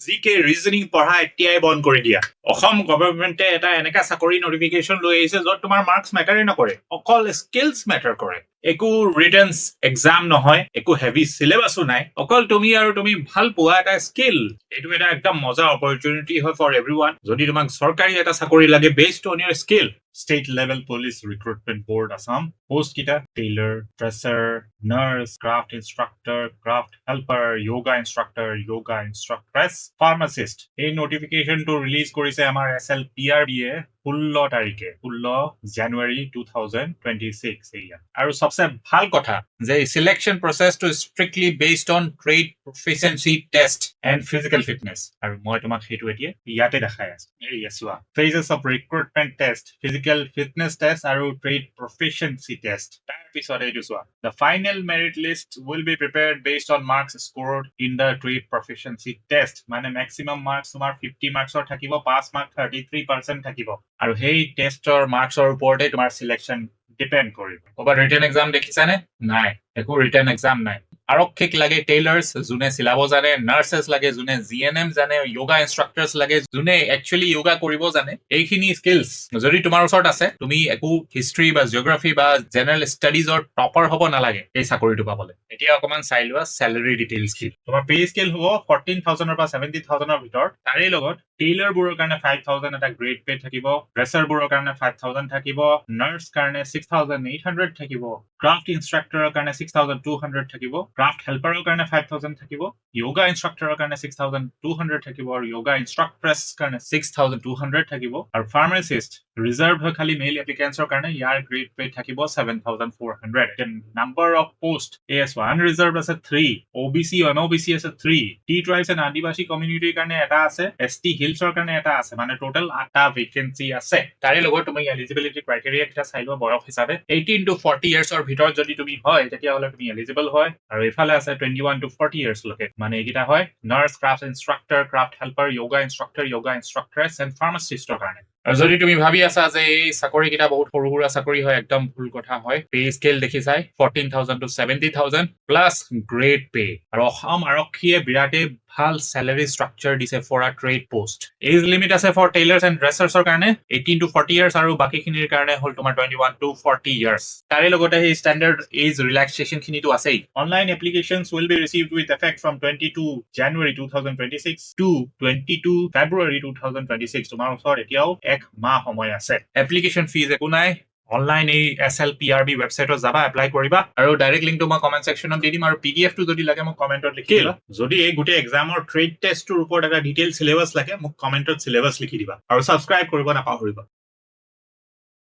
জিকে ৰিজনিং পঢ়া এতিয়াই বন্ধ কৰি দিয়া অসম গভৰ্ণমেণ্টে এটা এনেকা চাকৰি নটিফিকেশ্যন লৈ আহিছে য'ত তোমাৰ মাৰ্কছ মেটাৰে নকৰে অকল স্কিলছ মেটাৰ কৰে একো ৰিটেন এক্সাম নহয় একো হেভি চিলেবাছো নাই অকল তুমি ভাল পোৱা এটা স্কিল এইটো এটা একদম মজা অপৰচুনিটি হয় ফৰ এভৰিৱান যদি তোমাক চৰকাৰী এটা চাকৰি লাগে based on your skill State level police recruitment board Assam post kita tailor dresser nurse craft instructor craft helper yoga instructress pharmacist এই notification to release কৰিছে আমাৰ SLPRB এ 16 তাৰিখে 16 জানুৱাৰী 2026 এয়া আৰু সবচে ভাল কথা যে selection process to strictly based on trade proficiency test and physical fitness আৰু মই তোমাক হেতু এতিয়া ইয়াতে দেখাই আছো এই আছোৱা phases of recruitment test physical fitness test আৰু trade proficiency test তাৰ পিছত এইটো চোৱা the final merit list will be prepared based on marks scored in the trade proficiency test মানে maximum marks তোমাৰ 50 marksৰ থাকিব pass mark 33% থাকিব আৰু সেই টেষ্টৰ মাৰ্কছৰ ওপৰতে তোমাৰ সিলেকশন ডিপেন্ড কৰিব ওবা ৰিটেন এক্সাম দেখিছানে নাই একো ৰিটেন এক্সাম নাই আৰক্ষীক লাগে টেইলাৰ্স যোনে চিলাব জানে নাৰ্সেস লাগে যোনে জিএনএম জানে যোগা ইনষ্ট্ৰাক্টৰস লাগে যোনে একচুয়ালি যোগা কৰিব জানে এইখিনি স্কিলছ যদি তোমাৰ ওচৰত আছে তুমি একো হিষ্ট্ৰী বা জিওগ্ৰাফি বা জেনাৰেল ষ্টাডিজৰ টপাৰ হ'ব নালাগে এই চাকৰিটো পাবলৈ এতিয়া অকমান চাই লোৱা স্যালাৰি ডিটেইলছ কি তোমাৰ পে স্কেল হ'ব 14000 ৰ পৰা 70000 ৰ ভিতৰত তাৰে লগত টেইলাৰ বোৰৰ কাৰণে 5000 এটা গ্ৰেড পে থাকিব ড্ৰেছাৰ বোৰৰ কাৰণে 5000 থাকিব নাৰ্স কাৰণে 6800 থাকিব ক্ৰাফট ইনষ্ট্ৰাক্টৰৰ কাৰণে 6200 থাকিব ক্ৰাফট হেল্পাৰৰ কাৰণে 5000 থাকিব যোগা ইনষ্ট্ৰাক্টৰৰ কাৰণে 6200 থাকিব আৰু যোগা ইনষ্ট্ৰাক্ট্ৰেছ কাৰণে 6200 থাকিব আৰু ফাৰ্মাচিষ্ট ৰিজাৰ্ভ হয় খালি মেল এপ্লিকেন্টছৰ কাৰণে ইয়াৰ গ্ৰেড পে থাকিব 7400 দেন নাম্বাৰ অফ পোষ্ট এস আনৰিজাৰ্ভড আছে 3 ওবিসি অনওবিসি আছে 3 টি ট্ৰাইবছ এণ্ড আদিবাসী কমিউনিটিৰ কাৰণে এটা আছে এসটি হিলছৰ কাৰণে এটা আছে মানে টোটাল 8টা ভেকেন্সি আছে তাৰে লগত তুমি এলিজিবিলিটি ক্ৰাইটেৰিয়া কিটা চাই লোৱা বয়স হিচাপে 18 to 40 ইয়াৰ্ছৰ ভিতৰত যদি তুমি হয় তেতিয়া হলে তুমি এলিজিবল হয় আৰু ইফালে আছে 21 to 40 ইয়াৰ্ছ লকে মানে এইটা হয় nurse craft instructor craft helper yoga instructor yoga instructress and ফাৰ্মাচিষ্টৰ কাৰণে আৰু যদি তুমি ভাবি আছা যে এই চাকৰি কিটা বহুত সৰু সৰু চাকৰি হয় একদম ভুল কথা হয় পে স্কেল দেখি চাই 14000 to 70000 প্লাস গ্ৰেড পে আৰু অসম আৰক্ষীয়ে বিৰাটে ভাল স্যালাৰি স্ট্ৰাকচাৰ দিছে for a trade post age limit আছে ফৰ টেইলাৰ্স এণ্ড ড্ৰেছাৰ্ছৰ কাৰণে 18 to 40 ইয়াৰ্ছ আৰু বাকিখিনিৰ কাৰণে হল তোমাৰ 21 to 40 ইয়াৰ্ছ তাৰে লগতে এই ষ্টেণ্ডাৰ্ড এজ ৰিলেক্সেশন খিনিটো আছেই online applications will be received with effect from 22 January 2026 to 22 February 2026 তোমাৰ ওচৰত এতিয়াও এক মাহ সময় আছে এপ্লিকেশন ফিজ একো নাই অনলাইন এই SLPRB ওয়েবসাইটত যাবা এপ্লাই কৰিবা আৰু ডাইৰেক্ট লিংকটো মই কমেন্ট সেকশনত দি দিম আৰু PDF টো যদি লাগে মোক কমেন্টত লিখি দিবা যদি এই গুটে এক্সামৰ ট্ৰেড টেষ্টৰ ওপৰত এটা ডিটেইল সিলেবাস লাগে মোক কমেন্টত সিলেবাস লিখি দিবা আৰু সাবস্ক্ৰাইব কৰিব নাপাহৰিবা